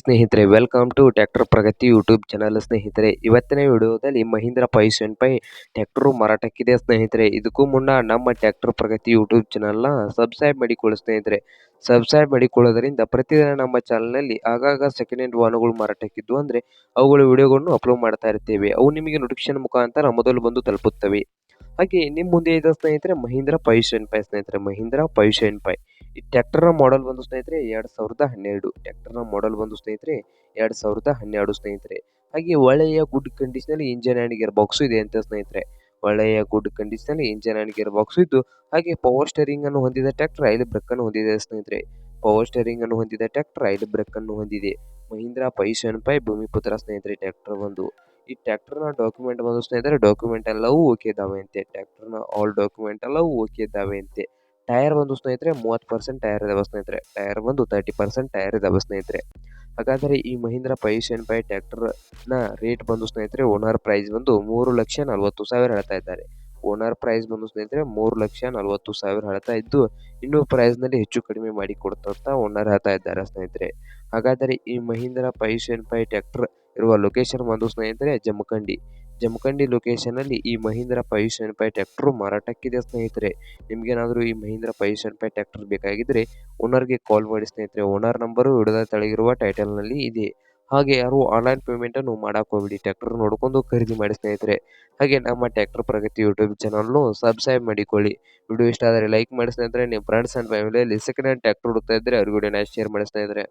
ಸ್ನೇಹಿತರೆ, welcome to tractor Pragati YouTube channel. ಸ್ನೇಹಿತರೆ, ಇವತ್ತಿನ ವಿಡಿಯೋದಲ್ಲಿ ಮಹೀಂದ್ರ 575 ಟ್ರ್ಯಾಕ್ಟರ್ ಮಾರಾಟಕ್ಕಿದೆ ಸ್ನೇಹಿತರೆ. ಇದಕ್ಕೂ ಮುನ್ನ ನಮ್ಮ ಟ್ರ್ಯಾಕ್ಟರ್ ಪ್ರಗತಿ ಯೂಟ್ಯೂಬ್ ಚಾನಲ್ನ ಸಬ್ಸ್ಕ್ರೈಬ್ ಮಾಡಿಕೊಳ್ಳಿ ಸ್ನೇಹಿತರೆ. ಸಬ್ಸ್ಕ್ರೈಬ್ ಮಾಡಿಕೊಳ್ಳೋದ್ರಿಂದ ಪ್ರತಿದಿನ ನಮ್ಮ ಚಾನಲ್ನಲ್ಲಿ ಆಗಾಗ ಸೆಕೆಂಡ್ ಹ್ಯಾಂಡ್ ವಾಹನಗಳು ಮಾರಾಟಕ್ಕಿದ್ದು ಅಂದರೆ ಅವುಗಳ ವಿಡಿಯೋಗಳನ್ನು ಅಪ್ಲೋಡ್ ಮಾಡ್ತಾ ಇರ್ತೇವೆ. ಅವು ನಿಮಗೆ ನೋಟಿಫಿಕೇಶನ್ ಮುಖಾಂತರ ಮೊದಲು ಬಂದು ತಲುಪುತ್ತವೆ. ಹಾಗೆ ನಿಮ್ಮ ಮುಂದೆ ಇದೆ ಸ್ನೇಹಿತರೆ ಮಹೀಂದ್ರ 575 ಸ್ನೇಹಿತರೆ, ಮಹೀಂದ್ರ 575 ಈ ಟ್ರ್ಯಾಕ್ಟರ್ನ ಮಾಡೆಲ್ ಬಂದು ಸ್ನೇಹಿತರೆ 2012. ಟ್ರ್ಯಾಕ್ಟರ್ನ ಮಾಡೆಲ್ ಬಂದು ಸ್ನೇಹಿತರೆ 2012 ಸ್ನೇಹಿತರೆ. ಹಾಗೆ ಒಳ್ಳೆಯ ಗುಡ್ ಕಂಡೀಷನಲ್ಲಿ ಇಂಜನ್ ಆ್ಯಂಡ್ ಗೇರ್ ಬಾಕ್ಸು ಇದೆ ಅಂತ ಸ್ನೇಹಿತರೆ. ಒಳ್ಳೆಯ ಗುಡ್ ಕಂಡೀಷನಲ್ಲಿ ಇಂಜನ್ ಆ್ಯಂಡ್ ಗೇರ್ ಬಾಕ್ಸು ಇದ್ದು, ಹಾಗೆ ಪವರ್ ಸ್ಟೇರಿಂಗ್ ಅನ್ನು ಹೊಂದಿದ ಟ್ರ್ಯಾಕ್ಟರ್, ಐಲ್ ಬ್ರೇಕ್ ಅನ್ನು ಹೊಂದಿದೆ ಸ್ನೇಹಿತರೆ. ಪವರ್ ಸ್ಟೇರಿಂಗ್ ಅನ್ನು ಹೊಂದಿದ ಟ್ರ್ಯಾಕ್ಟರ್, ಐಲ್ ಬ್ರೇಕ್ ಅನ್ನು ಹೊಂದಿದೆ. ಮಹೀಂದ್ರ 575 ಭೂಮಿಪುತ್ರ ಸ್ನೇಹಿತರೆ ಟ್ರ್ಯಾಕ್ಟರ್ ಬಂದು. ಈ ಟ್ರ್ಯಾಕ್ಟರ್ನ ಡಾಕ್ಯುಮೆಂಟ್ ಬಂದು ಸ್ನೇಹಿತರೆ, ಡಾಕ್ಯುಮೆಂಟ್ ಎಲ್ಲವೂ ಓಕೆ ಇದ್ದಾವೆ ಅಂತೆ. ಟ್ರ್ಯಾಕ್ಟರ್ನ ಆಲ್ ಡಾಕ್ಯುಮೆಂಟ್ ಎಲ್ಲವೂ ಓಕೆ ಇದ್ದಾವೆ ಅಂತೆ. ಟೈರ್ ಬಂದು ಸ್ನೇಹಿತರೆ 30% ಟೈರ್ ಇದಾವೆ ಸ್ನೇಹಿತರೆ. ಟೈರ್ ಬಂದು 30% ಟೈರ್ ಇದಾವೆ ಸ್ನೇಹಿತರೆ. ಹಾಗಾದರೆ ಈ ಮಹೀಂದ್ರ 575 ಟ್ರ್ಯಾಕ್ಟರ್ನ ರೇಟ್ ಬಂದು ಸ್ನೇಹಿತರೆ, ಓನರ್ ಪ್ರೈಸ್ ಬಂದು 3,40,000 ಹೇಳ್ತಾ ಇದ್ದಾರೆ. ಓನರ್ ಪ್ರೈಸ್ ಬಂದು ಸ್ನೇಹಿತರೆ 3,40,000 ಹೇಳ್ತಾ ಇದ್ದು, ಇನ್ನೂ ಪ್ರೈಸ್ನಲ್ಲಿ ಹೆಚ್ಚು ಕಡಿಮೆ ಮಾಡಿ ಕೊಡ್ತಂತ ಓನರ್ ಹೇಳ್ತಾ ಇದ್ದಾರೆ ಸ್ನೇಹಿತರೆ. ಹಾಗಾದರೆ ಈ ಮಹೀಂದ್ರ 575 ಟ್ರ್ಯಾಕ್ಟರ್ ಇರುವ ಲೊಕೇಶನ್ ಬಂದು ಸ್ನೇಹಿತರೆ ಜಮಖಂಡಿ ಲೊಕೇಶನಲ್ಲಿ ಈ ಮಹೀಂದ್ರ 575 ಟ್ರ್ಯಾಕ್ಟರ್ ಮಾರಾಟಕ್ಕಿದೆ ಸ್ನೇಹಿತರೆ. ನಿಮಗೇನಾದರೂ ಈ ಮಹೀಂದ್ರ 575 ಟ್ರ್ಯಾಕ್ಟರ್ ಬೇಕಾಗಿದ್ದರೆ ಓನರ್ಗೆ ಕಾಲ್ ಮಾಡಿ ಸ್ನೇಹಿತರೆ. ಓನರ್ ನಂಬರು ವಿಡಿಯೋದ ತೆಳಗಿರುವ ಟೈಟಲ್ನಲ್ಲಿ ಇದೆ. ಹಾಗೆ ಯಾರು ಆನ್ಲೈನ್ ಪೇಮೆಂಟನ್ನು ಮಾಡಕ್ಕೆ ಹೋಗಬೇಡಿ, ಟ್ರ್ಯಾಕ್ಟರ್ ನೋಡಿಕೊಂಡು ಖರೀದಿ ಮಾಡಿ ಸ್ನೇಹಿತರೆ. ಹಾಗೆ ನಮ್ಮ ಟ್ರ್ಯಾಕ್ಟರ್ ಪ್ರಗತಿ ಯೂಟ್ಯೂಬ್ ಚಾನಲ್ನು ಸಬ್ಸ್ಕ್ರೈಬ್ ಮಾಡಿಕೊಳ್ಳಿ. ವಿಡಿಯೋ ಇಷ್ಟ ಆದರೆ ಲೈಕ್ ಮಾಡಿ ಸ್ನೇಹಿತರೆ. ನಿಮ್ಮ ಫ್ರೆಂಡ್ಸ್ ಆ್ಯಂಡ್ ಫ್ಯಾಮಿಲಿಯಲ್ಲಿ ಸೆಕೆಂಡ್ ಹ್ಯಾಂಡ್ ಟ್ರ್ಯಾಕ್ಟರ್ ಹುಡುಕ್ತಾ ಇದ್ದರೆ ಅವ್ರಿಗೆ ವಿಡಿಯೋನ ಶೇರ್ ಮಾಡಿ ಸ್ನೇಹಿತರೆ.